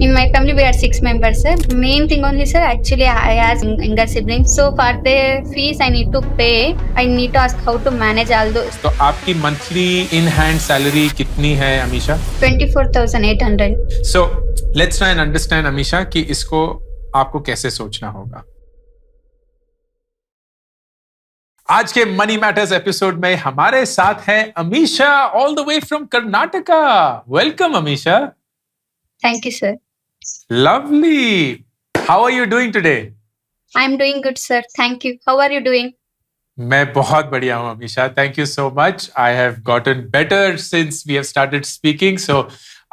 In my family, we are 6 members, sir. Main thing only, sir, actually, I ask younger siblings. So for their fees, I need to pay. I need to ask how to manage all those. तो आपकी monthly in hand salary कितनी है Amisha? 24,800. So let's try and understand Amisha कि इसको आपको कैसे सोचना होगा. आज के मनी मैटर्स एपिसोड में हमारे साथ है Amisha all the way from Karnataka. Welcome Amisha. Thank you, sir. Lovely. How are you doing today? I'm doing good, sir. Thank you. How are you doing? मैं बहुत बढ़िया हूँ Amisha. Thank you so much. I have gotten better since we have started speaking. So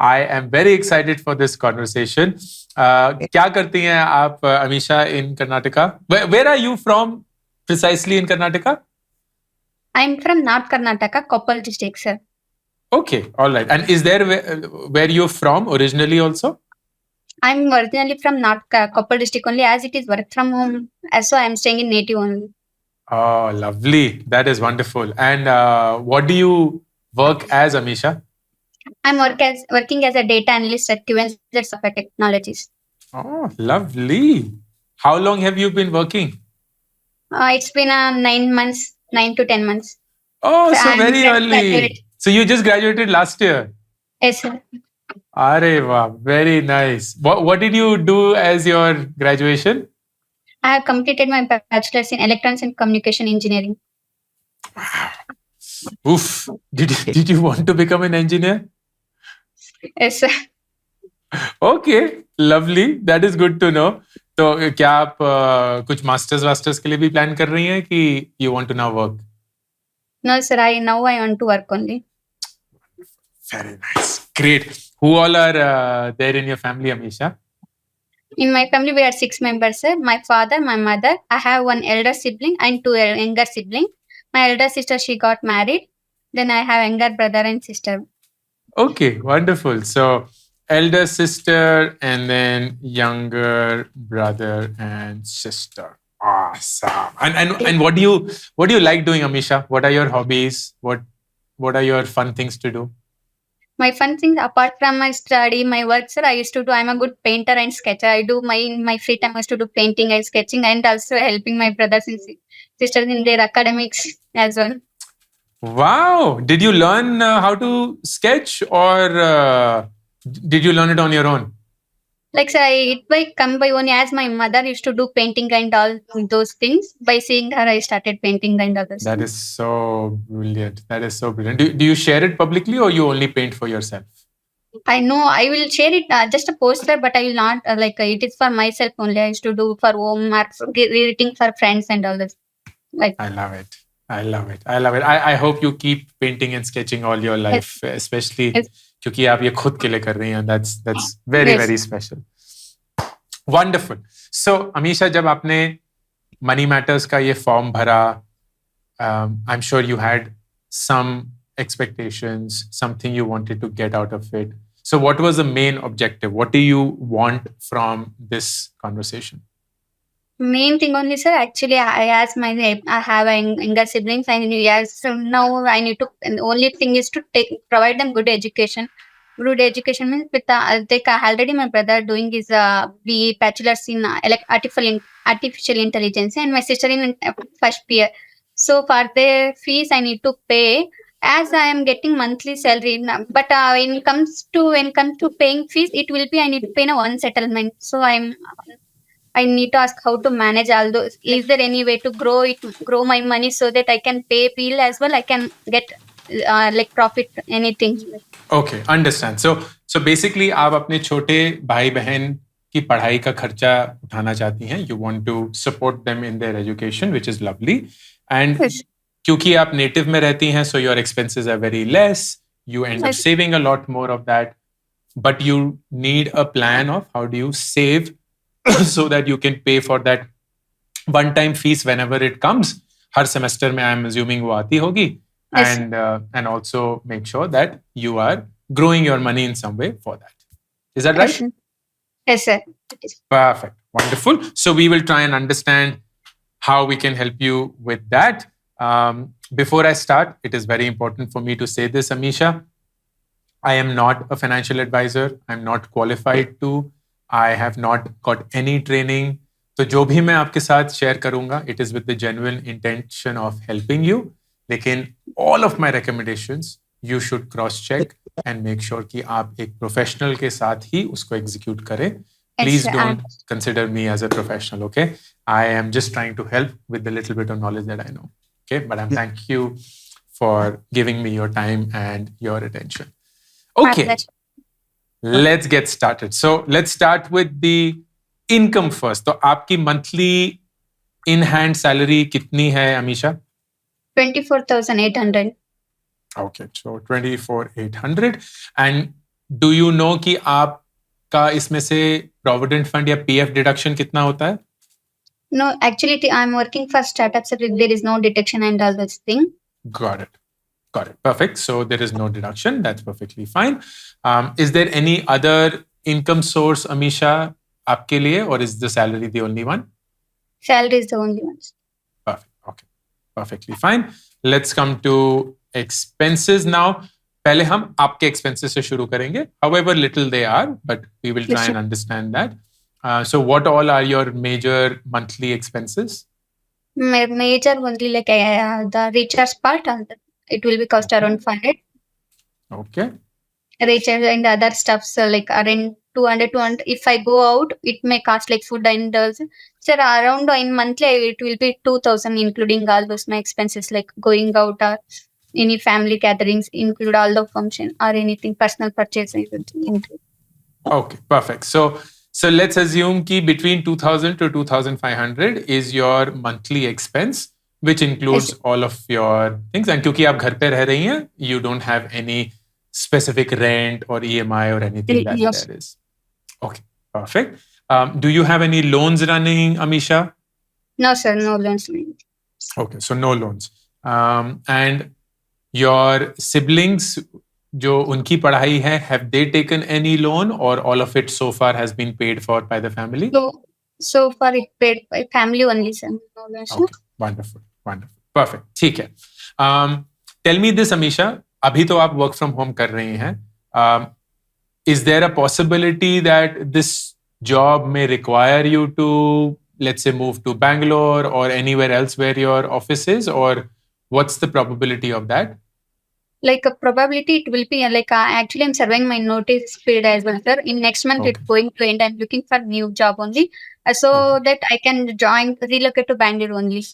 I am very excited for this conversation. क्या करती हैं आप Amisha in Karnataka? Where are you from precisely in Karnataka? I'm from North Karnataka, Koppal district, sir. Okay, all right. And is there where you're from originally also? I'm originally from North Koppal district only, as it is work from home. As so I'm staying in native only. Oh, lovely. That is wonderful. And what do you work as, Amisha? I'm working as a data analyst at QNZ Software Technologies. Oh, lovely. How long have you been working? It's been 9 to 10 months. Oh, so very early. Graduated. So you just graduated last year? Yes, sir. Arey wow, very nice. What did you do as your graduation? I have completed my bachelor's in electronics and communication engineering. Oof. Did you want to become an engineer? Yes, sir. Okay, lovely. That is good to know. तो क्या आप कुछ masters के लिए भी plan कर रही हैं कि you want to now work? No, sir. I want to work only. Very nice. Great. Who all are there in your family, Amisha? In my family, we are 6 members, sir. My father, my mother. I have one elder sibling and 2 younger siblings. My elder sister, she got married. Then I have younger brother and sister. Okay, wonderful. So elder sister and then younger brother and sister. Awesome. And what do you like doing, Amisha? What are your hobbies? What are your fun things to do? My fun things, apart from my study, my work, sir, I used to do, I'm a good painter and sketcher. I do my free time, I used to do painting and sketching and also helping my brothers and sisters in their academics as well. Wow. Did you learn how to sketch or did you learn it on your own? Like, sir, it come by only as my mother used to do painting and all those things. By seeing her, I started painting and others. That is so brilliant. That is so brilliant. Do you share it publicly or you only paint for yourself? I know I will share it, just a poster, but I will not it is for myself only. I used to do for home or reading for friends and all this. Like, I love it. I hope you keep painting and sketching all your life, especially क्योंकि आप ये खुद के लिए कर रही हैं. That's very very special. Wonderful. So Amisha, जब आपने Money Matters का ये फॉर्म भरा, I'm sure you had some expectations, something you wanted to get out of it. So what was the main objective? What do you want from this conversation? main thing only, sir, actually I have younger siblings and yes, so now I need to, and the only thing is to provide them good education. Good education means with already my brother doing his BE bachelor's in artificial intelligence and my sister in first year. So for their fees I need to pay as I am getting monthly salary. But when it comes to paying fees, it will be I need to pay in one settlement. So I need to ask how to manage all those. Is there any way to grow my money so that I can pay bill as well? I can get profit, anything. Okay, understand. So basically, आप अपने छोटे भाई बहन की पढ़ाई का खर्चा उठाना चाहती हैं. You want to support them in their education, which is lovely. And क्योंकि आप native में रहती हैं, so your expenses are very less. You end up saving a lot more of that. But you need a plan of how do you save so that you can pay for that one-time fees whenever it comes. Her semester में I'm assuming वो आती होगी. Yes. And also make sure that you are growing your money in some way for that. Is that right? Yes, sir. Perfect. Wonderful. So we will try and understand how we can help you with that. Before I start, it is very important for me to say this, Amisha. I am not a financial advisor. I'm not qualified to I have not got any training. तो जो भी मैं आपके साथ share करूंगा, it is with the genuine intention of helping you. लेकिन all of my recommendations you should cross check and make sure कि आप एक professional के साथ ही उसको execute करें. Please don't consider me as a professional, okay? I am just trying to help with the little bit of knowledge that I know, okay? But thank you for giving me your time and your attention. Okay, let's get started. So let's start with the income first. तो आपकी monthly in hand salary कितनी है Amisha? 24,800. Okay, so 24,800. And do you know कि आपका इसमें से provident fund या PF deduction कितना होता है? No, actually, I'm working for startups. So there is no deduction and all those things. Got it. Got it. Perfect. So there is no deduction. That's perfectly fine. Is there any other income source, Amisha, आपके लिए, or is the salary the only one? Salary is the only one. Perfect. Okay. Perfectly fine. Let's come to expenses now. पहले हम आपके expenses से शुरू करेंगे. However little they are, but we will try and understand that. So what all are your major monthly expenses? Major only like the recharge part. It will be cost around 500. Okay. Recharge and other stuff. So like around 200. If I go out, it may cost like food and so around in monthly it will be 2,000, including all those my expenses like going out or any family gatherings, include all the function or anything personal purchase. Okay, perfect. So let's assume कि between 2,000 to 2,500 is your monthly expense, which includes all of your things. And क्योंकि आप घर पे रह रही हैं, you don't have any specific rent or EMI or anything that there is. Okay, perfect. Do you have any loans running, Amisha? No, sir, no loans. Okay, so no loans. And your siblings, जो उनकी पढ़ाई है, have they taken any loan or all of it so far has been paid for by the family? So far it paid by family only, sir. No loans. Okay, wonderful, wonderful, perfect. ठीक है. Tell me this, Amisha. अभी तो आप work from home कर रही हैं. Is there a possibility that this job may require you to, let's say, move to Bangalore or anywhere else where your office is, or what's the probability of that? Like a probability it will be like actually I'm serving my notice period as well, sir. In next month it's going to end. I'm looking for new job only, so that I can relocate to Bangalore only.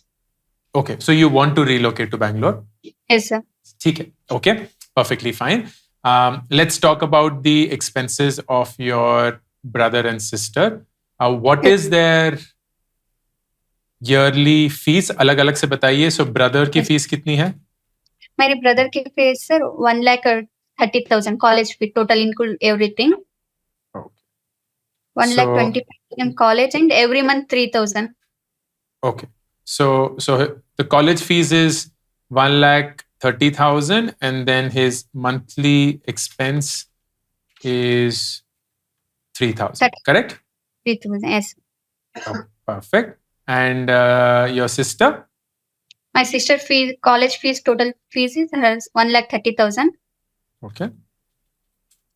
Okay, so you want to relocate to Bangalore? Yes, sir. ठीक है. Okay, perfectly fine. Let's talk about the expenses of your brother and sister. What is their yearly fees? अलग-अलग से बताइए. So brother की fees कितनी है? मेरे brother की fees sir 1,30,000 college fee total include everything. 1,20,000 college and every month 3,000. Okay, so the college fees is 1,30,000 and then his monthly expense is 3,000. Correct? 3,000. Yes. Oh, perfect. And your sister? My sister fees, college fees, total fees is 1,30,000. Okay.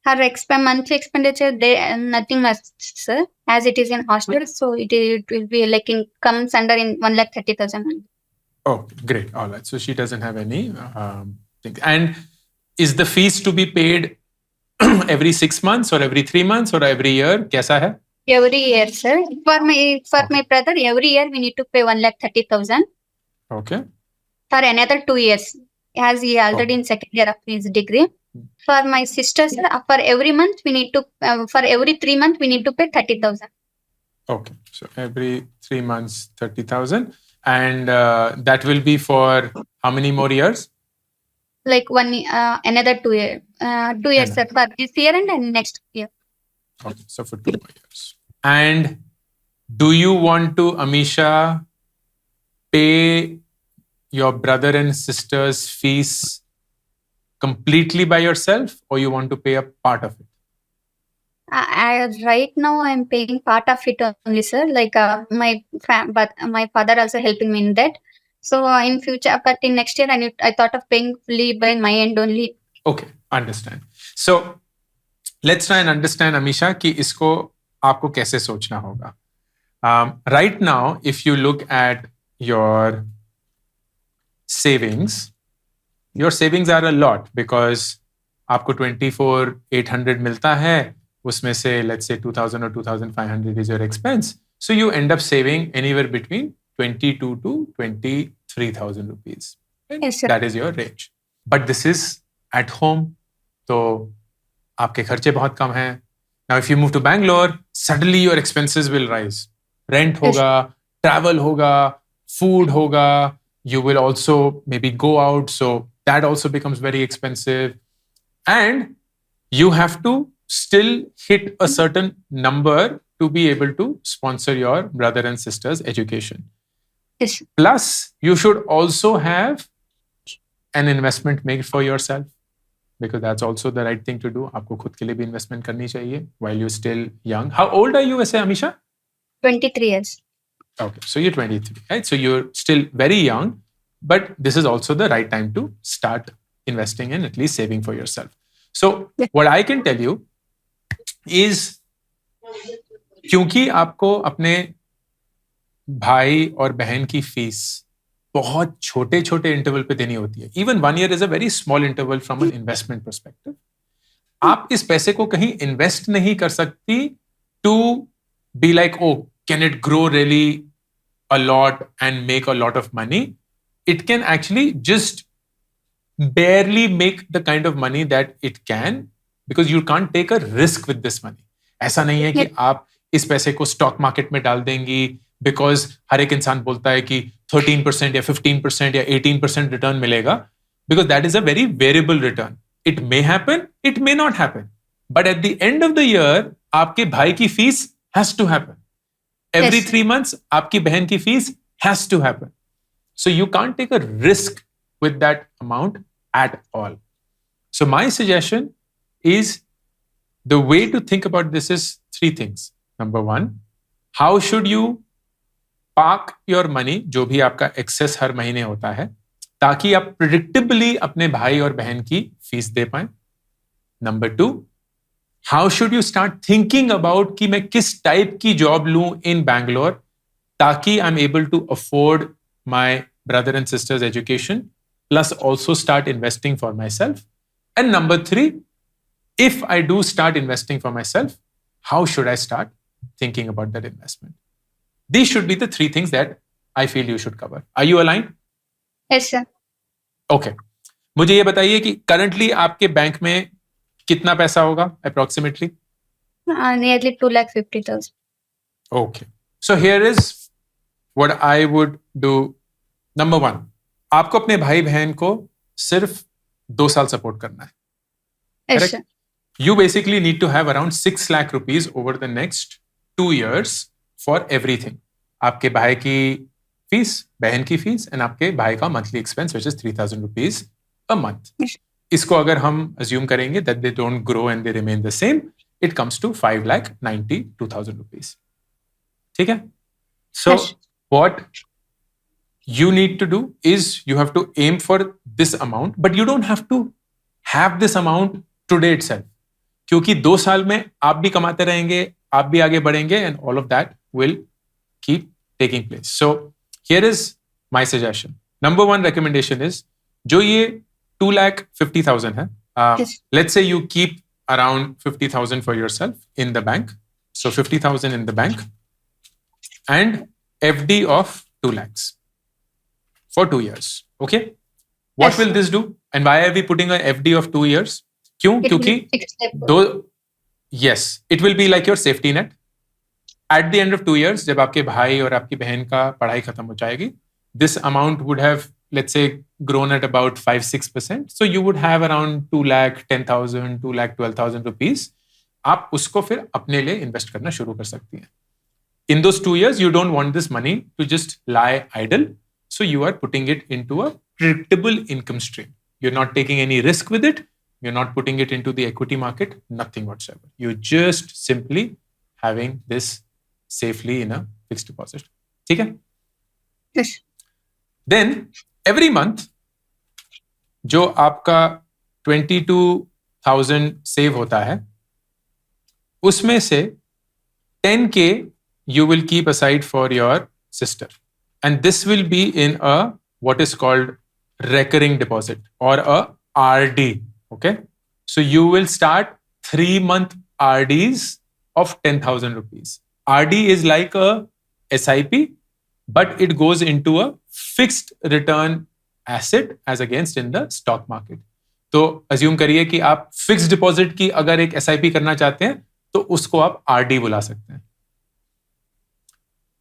Her monthly expenditure, nothing much, sir, as it is in hostel, so it will be like comes under in 1,30,000. Oh, great. All right. So she doesn't have any things. And is the fees to be paid every 6 months or every 3 months or every year? कैसा है? Every year, sir. For my brother, every year we need to pay 1,30,000. Okay. For another 2 years, as he already in second year of his degree. For my sister, sir, for every month we need to, for every 3 months we need to pay 30,000. Okay, so every 3 months 30,000, and that will be for how many more years? Like another 2 years. 2 years, sir, for this year and next year. Okay, so for 2 more years. And do you want to, Amisha, pay your brother and sister's fees completely by yourself, or you want to pay a part of it? Right now I'm paying part of it only, sir. Like but my father also helping me in that. So in future, but in next year, I thought of paying fully by my end only. Okay, understand. So let's try and understand, Amisha, कि इसको आपको कैसे सोचना होगा. Right now, if you look at your savings are a lot because आपको 24,800 मिलता है, उसमें से let's say 2,000 or 2,500 is your expense. So you end up saving anywhere between 22 to 23,000 rupees. Right? Yes, sir. That is your range. But this is at home, तो आपके खर्चे बहुत कम हैं. Now, if you move to Bangalore, suddenly your expenses will rise. Rent hoga, travel hoga, food hoga. You will also maybe go out, so that also becomes very expensive. And you have to still hit a certain number to be able to sponsor your brother and sister's education. Yes. Plus, you should also have an investment made for yourself, because that's also the right thing to do. आपको खुद के लिए भी investment करनी चाहिए while you're still young. How old are you, वैसे Amisha? 23 years. Okay, so you're 23, right? So you're still very young, but this is also the right time to start investing and at least saving for yourself. So what I can tell you is, क्योंकि आपको अपने भाई और बहन की fees बहुत छोटे छोटे इंटरवल पे देनी होती है. Even 1 year is a very small interval from an investment perspective. आप इस पैसे को कहीं इन्वेस्ट नहीं कर सकती to be like, oh can it grow really a lot and make a lot of money. It can actually just barely make the kind of money that it can, because you can't take a risk with this money. ऐसा नहीं है कि आप इस पैसे को stock market में डाल देंगी, बिकॉज हर एक इंसान बोलता है कि 13% या 15% या 18% रिटर्न मिलेगा, because that is a very variable return. It may happen, it may not happen, but at the end of the year आपके भाई की फीस has to happen. Every 3 months आपकी बहन की फीस has to happen. So you can't take a risk with that amount at all. So my suggestion is, the way to think about this is 3 things. Number 1, how should you park your money, जो भी आपका excess हर महीने होता है, ताकि आप predictably अपने भाई और बहन की फीस दे पाएं. Number 2, how should you start thinking about कि मैं किस टाइप की जॉब लूं in Bangalore ताकि I'm able to afford my brother and sister's education, plus also start investing for myself. And number 3, if I do start investing for myself, how should I start thinking about that investment? These should be the 3 things that I feel you should cover. Are you aligned? Yes, sir. Okay. मुझे ये बताइए कि currently आपके bank में कितना पैसा होगा approximately? Nearly 2,50,000. Okay. So here is what I would do. Number 1, आपको अपने भाई बहन को सिर्फ 2 साल सपोर्ट करना है. Yes, sir. You basically need to have around 6 lakh rupees over the next 2 years for everything. आपके भाई की फीस, बहन की फीस, एंड आपके भाई का monthly expense which is 3,000 rupees a month. इसको अगर हम assume करेंगे that they don't grow and they remain the same, it comes to 5,92,000 rupees. ठीक है? So what you need to do is, you have to aim for this amount, but you don't have to have this amount today itself, क्योंकि 2 साल में आप भी कमाते रहेंगे, आप भी आगे बढ़ेंगे, and all of that will keep taking place. So here is my suggestion. Number 1 recommendation is, जो ये 2,50,000 है, let's say you keep around 50,000 for yourself in the bank. So 50,000 in the bank and FD of 2 lakhs. For 2 years. Okay. What will this do? And why are we putting a FD of 2 years? क्यों? क्योंकि yes, it will be like your safety net. At the end of 2 years, जब आपके भाई और आपकी बहन का पढ़ाई खत्म हो जाएगी, this amount would have, let's say, grown at about 5-6%. So you would have around 2,10,000, 2,12,000 rupees. आप उसको फिर अपने लिए इन्वेस्ट करना शुरू कर सकती हैं. In those 2 years, you don't want this money to just lie idle. So you are putting it into a predictable income stream. You're not taking any risk with it. You're not putting it into the equity market, nothing whatsoever. You're just simply having this safely in a fixed deposit. Okay? Yes. Then every month, जो आपका 22,000 save होता है, उसमें से 10K you will keep aside for your sister. And this will be in a what is called recurring deposit or a RD. Okay. So you will start 3-month RDs of 10,000 rupees. RD is like a SIP, but it goes into a fixed return asset as against in the stock market. तो assume करिए कि आप fixed deposit की अगर एक SIP करना चाहते हैं तो उसको आप आरडी बुला सकते हैं.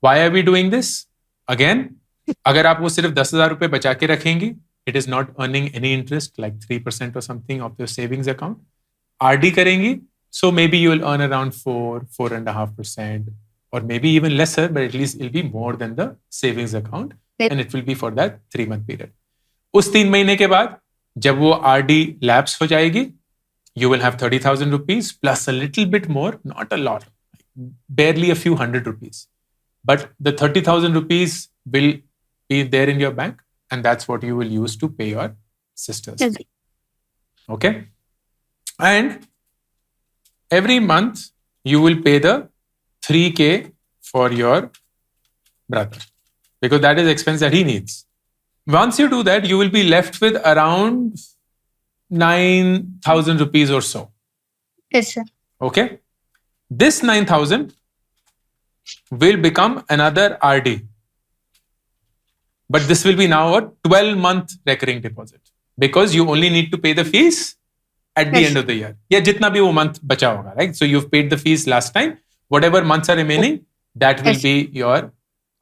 Why are we doing this? Again, अगर आप वो सिर्फ 10,000 रुपए बचा के रखेंगे, it is not earning any interest like 3% or something of your savings account. RD करेंगी, so maybe you will earn around 4.5%, or maybe even lesser, but at least it will be more than the savings account, and it will be for that 3-month period. उस 3 महीने के बाद जब वो RD lapse हो जाएगी, you will have 30,000 rupees plus a little bit more, not a lot, barely a few hundred rupees. But the 30,000 rupees will be there in your bank, and that's what you will use to pay your sisters. Okay? And every month you will pay the 3K for your brother, because that is expense that he needs. Once you do that, you will be left with around 9,000 rupees or so. Yes, sir. Okay? This 9,000 will become another RD. But this will be now a 12-month recurring deposit, because you only need to pay the fees at the end of the year. Yeah, jitna bhi wo month bacha hoga, right? So you've paid the fees last time. Whatever months are remaining, that will be your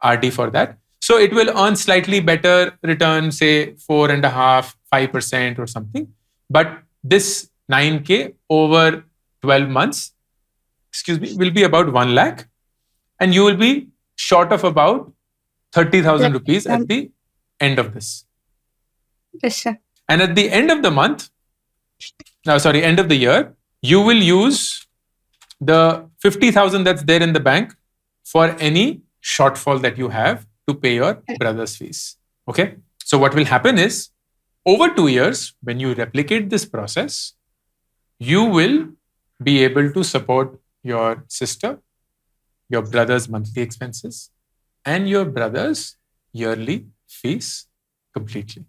RD for that. So it will earn slightly better return, say 4.5%, 5% or something. But this 9K over 12 months, will be about 1 lakh. And you will be short of about 30,000 rupees at the end of this. Yes, sir. And at the end of the month, end of the year, you will use the 50,000 that's there in the bank for any shortfall that you have to pay your brother's fees. Okay? So what will happen is, over 2 years, when you replicate this process, you will be able to support your sister, your brother's monthly expenses, and your brother's yearly fees completely.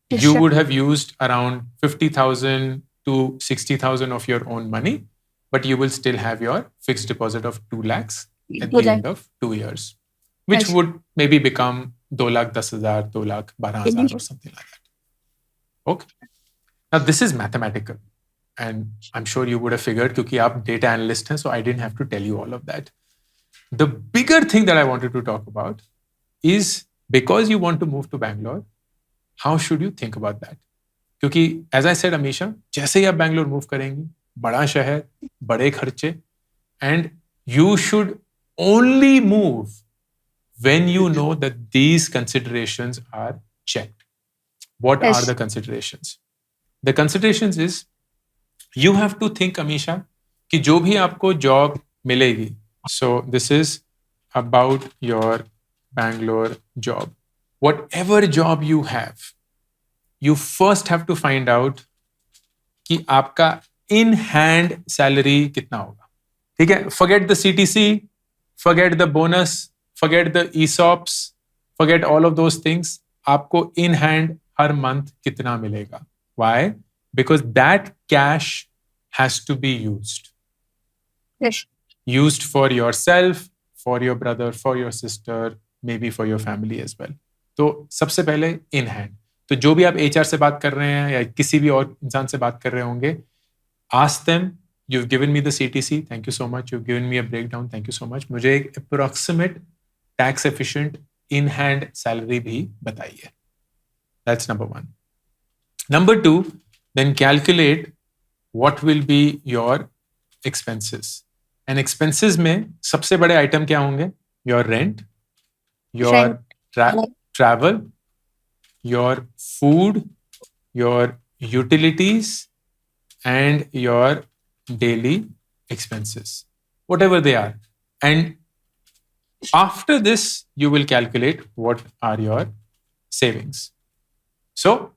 Yes, you sir. would have used around 50,000 to 60,000 of your own money, but you will still have your fixed deposit of 2 lakhs at the end of 2 years, which Yes. would maybe become 2,10,000, 2,12,000 or something like that. Okay. Now this is mathematical, and I'm sure you would have figured because you are data analyst, so I didn't have to tell you all of that. The bigger thing that I wanted to talk about is, because you want to move to Bangalore, how should you think about that? क्योंकि as I said, Amisha, जैसे ही आप Bangalore move करेंगी, बड़ा शहर, बड़े खर्चे, and you should only move when you know that these considerations are checked. What Yes. are the considerations? The considerations is, you have to think, Amisha, कि जो भी आपको job मिलेगी, so this is about your Bangalore job. Whatever job you have, you first have to find out कि आपका in hand salary कितना होगा. ठीक है? Forget the CTC, forget the bonus, forget the ESOPs, forget all of those things. आपको in hand her month कितना मिलेगा. Why? Because that cash has to be used. Yes. Used for yourself, for your brother, for your sister, maybe for your family as well. तो सबसे पहले in hand. तो जो भी आप HR से बात कर रहे हैं या किसी भी और इंसान से बात कर रहे होंगे, ask them, you've given me the CTC, thank you so much, you've given me a breakdown, thank you so much, मुझे एक approximate tax efficient in hand salary भी बताइए. That's number 1. Number 2, then calculate what will be your expenses. And expenses में सबसे बड़े item क्या होंगे? Your rent, your travel, your food, your utilities, and your daily expenses, whatever they are. And after this, you will calculate what are your savings. So,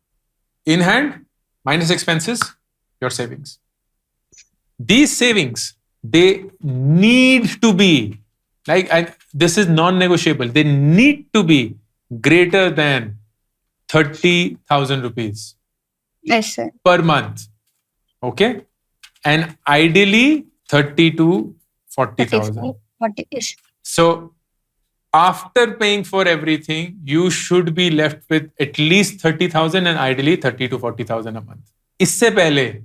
in hand minus expenses, your savings. These savings they need to be this is non-negotiable. They need to be greater than 30,000 rupees Yes, sir. per month. Okay. And ideally 30 to 40,000. 40. Yes. So after paying for everything, you should be left with at least 30,000 and ideally 30 to 40,000 a month. इससे पहले,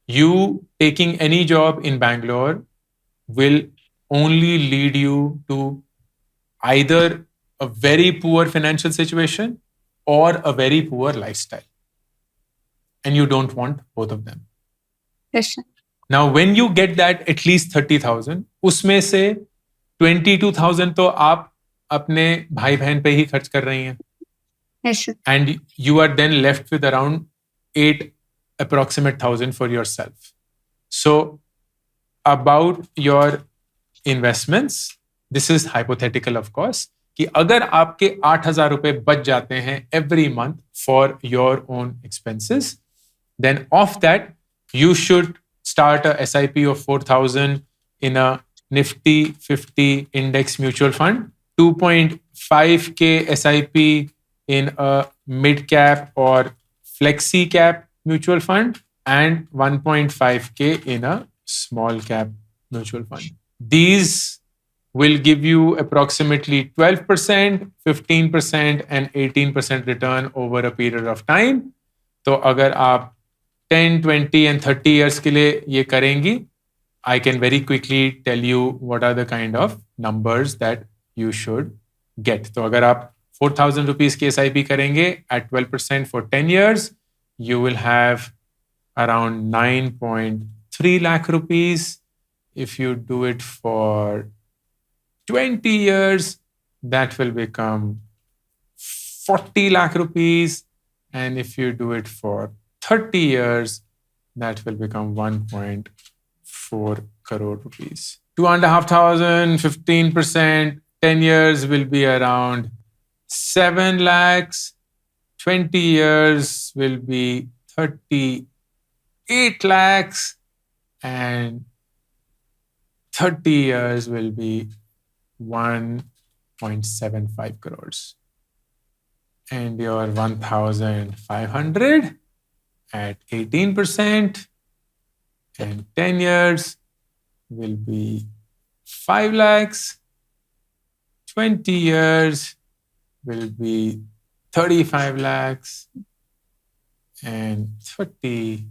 you taking any job in Bangalore will only lead you to either a very poor financial situation or a very poor lifestyle. And you don't want both of them. Yes, sir. Now, when you get that at least 30,000, उसमें से 22,000 तो आप अपने भाई बहन पे ही खर्च कर रही हैं. Yes, sir. And you are then left with around 8 approximate thousand for yourself. So about your investments, this is hypothetical of course, कि अगर आपके 8,000 रुपए बच जाते हैं every month for your own expenses, then of that you should start a SIP of 4,000 in a Nifty 50 index mutual fund, 2.5K SIP in a mid cap or flexi cap mutual fund, and 1.5K in a small cap mutual fund. These will give you approximately 12%, 15%, and 18% return over a period of time. तो अगर आप 10, 20 and 30 years के लिए ये करेंगी, I can very quickly tell you what are the kind of numbers that you should get. तो अगर आप 4,000 rupees की SIP करेंगे at 12% for 10 years, you will have around 9.3 lakh rupees. If you do it for 20 years, that will become 40 lakh rupees. And if you do it for 30 years, that will become 1.4 crore rupees. 2,500, 15%, 10 years will be around 7 lakhs. 20 years will be 38 lakhs. And 30 years will be 1.75 crores. And your 1,500 at 18% and 10 years will be 5 lakhs. 20 years will be 35 lakhs. And 30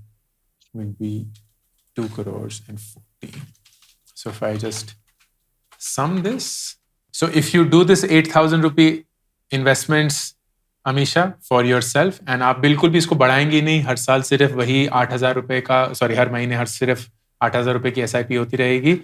will be 2 crores and 14. So if I just sum this. So if you do this 8,000 rupee investments, Amisha, for yourself, and आप बिल्कुल भी इसको बढ़ाएंगी नहीं, हर साल सिर्फ वही 8,000 रुपए का, सॉरी हर महीने हर सिर्फ 8,000 रुपए की SIP होती रहेगी,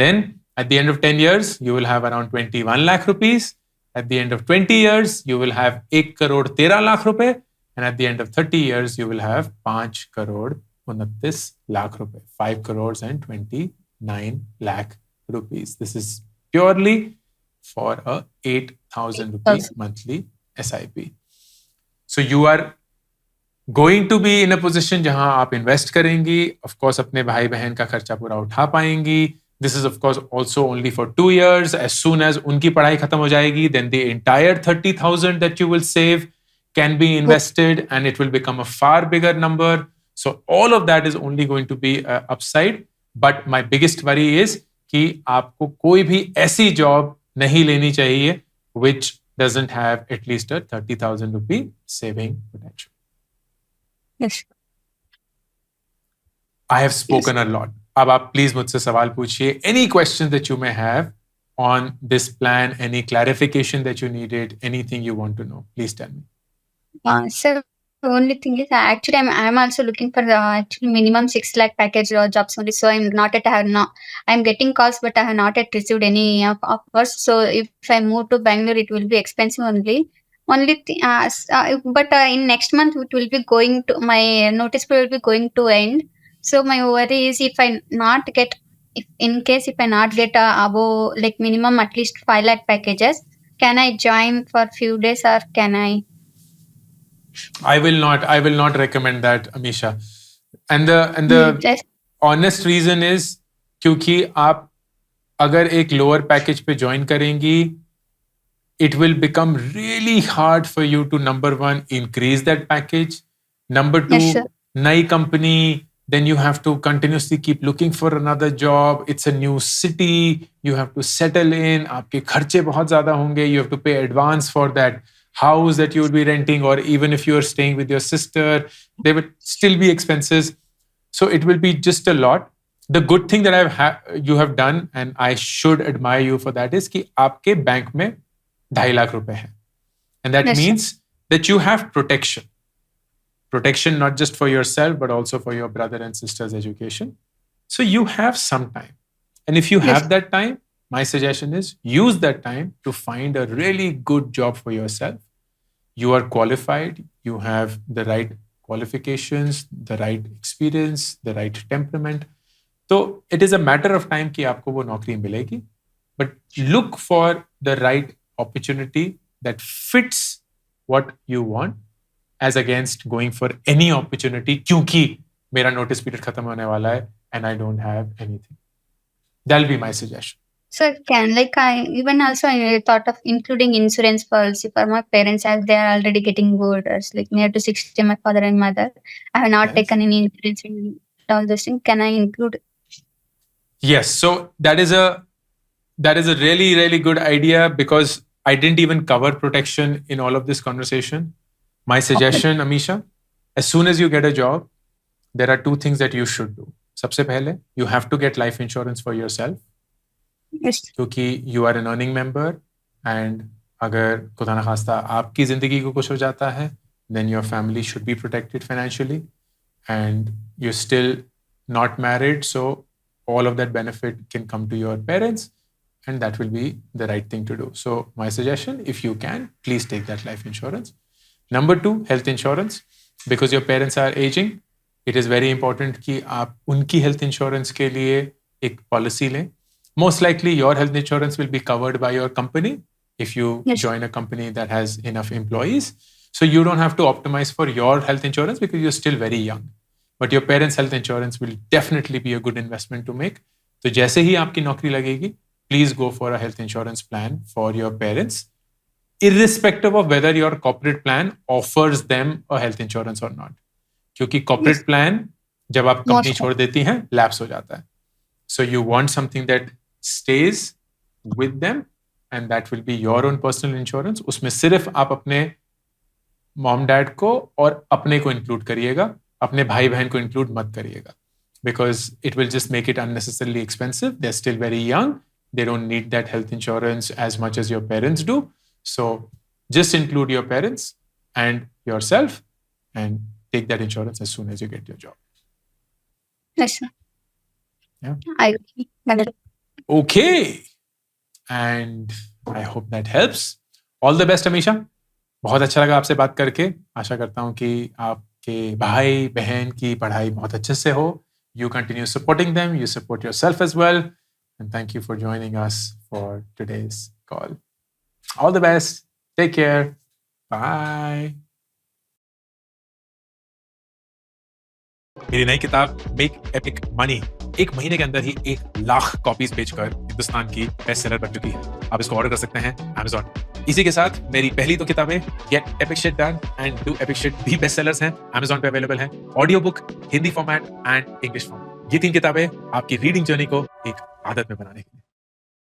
then at the end of 10 years, you will have around 21 lakh rupees. At the end of 20 years, you will have 1 crore 13 lakh rupe. And at the end of 30 years, you will have 5 crore 29 lakh rupe, 5 crores and 29 lakh rupees. This is purely for a 8,000 rupee monthly SIP. So you are going to be in a position जहां आप invest करेंगी, of course अपने भाई बहन का खर्चा पूरा उठा पाएंगी. This is of course also only for 2 years. As soon as उनकी पढ़ाई खत्म हो जाएगी, then the entire 30,000 that you will save can be invested and it will become a far bigger number. So all of that is only going to be upside. But my biggest worry is कि आपको कोई भी ऐसी job नहीं लेनी चाहिए which doesn't have at least a 30,000 rupee saving potential. Yes. I have spoken a lot. अब आप please मुझसे सवाल पूछिए. Any questions that you may have on this plan, any clarification that you needed, anything you want to know, please tell me. Sir, the only thing is actually I'm also looking for the actually minimum 6 lakh package jobs only. So I'm getting calls, but I have not yet received any offers. So if I move to Bangalore, it will be expensive only. But in next month it will be going to my notice period will be going to end. So my worry is if I not get above like minimum at least 5 lakh packages, can I join for few days or can I? I will not recommend that, Amisha. And the Yes. honest reason is क्योंकि आप अगर एक lower package पे join करेंगी, it will become really hard for you to, number one, increase that package. Number two, Yes, sir. नई company, then you have to continuously keep looking for another job. It's a new city. You have to settle in. आपके खर्चे बहुत ज़्यादा होंगे. You have to pay advance for that house that you will be renting, or even if you are staying with your sister, there will still be expenses. So it will be just a lot. The good thing that you have done, and I should admire you for that, is कि आपके bank में 2.5 लाख रुपए हैं. And that Yes, sir. means that you have protection. Protection not just for yourself, but also for your brother and sister's education. So you have some time. And if you Yes. have that time, my suggestion is use that time to find a really good job for yourself. You are qualified, you have the right qualifications, the right experience, the right temperament. So it is a matter of time कि आपको वो नौकरी मिलेगी. But look for the right opportunity that fits what you want, as against going for any opportunity क्योंकि मेरा notice period खत्म होने वाला है and I don't have anything. That'll be my suggestion. Sir, I thought of including insurance policy for my parents, as they are already getting old, as like near to 60, my father and mother. I have not Yes. taken any insurance in all those things. Can I include? Yes. So that is a really, really good idea, because I didn't even cover protection in all of this conversation. My suggestion, Amisha, as soon as you get a job, there are 2 things that you should do. सबसे पहले, you have to get life insurance for yourself. Yes. क्योंकि you are an earning member, and अगर खुदा न खास्ता आपकी जिंदगी को कुछ हो जाता है, then your family should be protected financially, and you're still not married, so all of that benefit can come to your parents, and that will be the right thing to do. So my suggestion, if you can, please take that life insurance. Number 2, health insurance. Because your parents are aging, it is very important कि आप उनकी health insurance के लिए एक policy लें. Most likely your health insurance will be covered by your company if you Yes. join a company that has enough employees. So you don't have to optimize for your health insurance because you're still very young. But your parents' health insurance will definitely be a good investment to make. So जैसे ही आपकी नौकरी लगेगी, please go for a health insurance plan for your parents, irrespective of whether your corporate plan offers them a health insurance or not. क्योंकि corporate plan जब आप company छोड़ देती हैं, lapse हो जाता है. So you want something that stays with them, and that will be your own personal insurance. उसमें सिर्फ आप अपने मॉम डैड को और अपने को इंक्लूड करिएगा, अपने भाई बहन को इंक्लूड मत करिएगा, because it will just make it unnecessarily expensive. They're still very young. They don't need that health insurance as much as your parents do. So just include your parents and yourself and take that insurance as soon as you get your job. Yes, sir. Yeah. Okay. And I hope that helps. All the best, Amisha. बहुत अच्छा लगा आपसे बात करके. आशा करता हूँ कि आपके भाई बहन की पढ़ाई बहुत अच्छे से हो. You continue supporting them. You support yourself as well. And thank you for joining us for today's call. All the best. Take care. Bye. मेरी नई किताब मेक एपिक मनी 1 महीने के अंदर ही 1 लाख कॉपीज बेचकर हिंदुस्तान की बेस्ट सेलर बन चुकी है. आप इसको ऑर्डर कर सकते हैं Amazon. इसी के साथ मेरी पहली 2 किताबें gate epic shit done and do epic shit भी बेस्ट सेलर्स हैं. Amazon पे अवेलेबल हैं. Audio book, Hindi format and English format. ये 3 किताबें आपकी रीडिंग जर्नी को एक आदत में बनाने के लिए.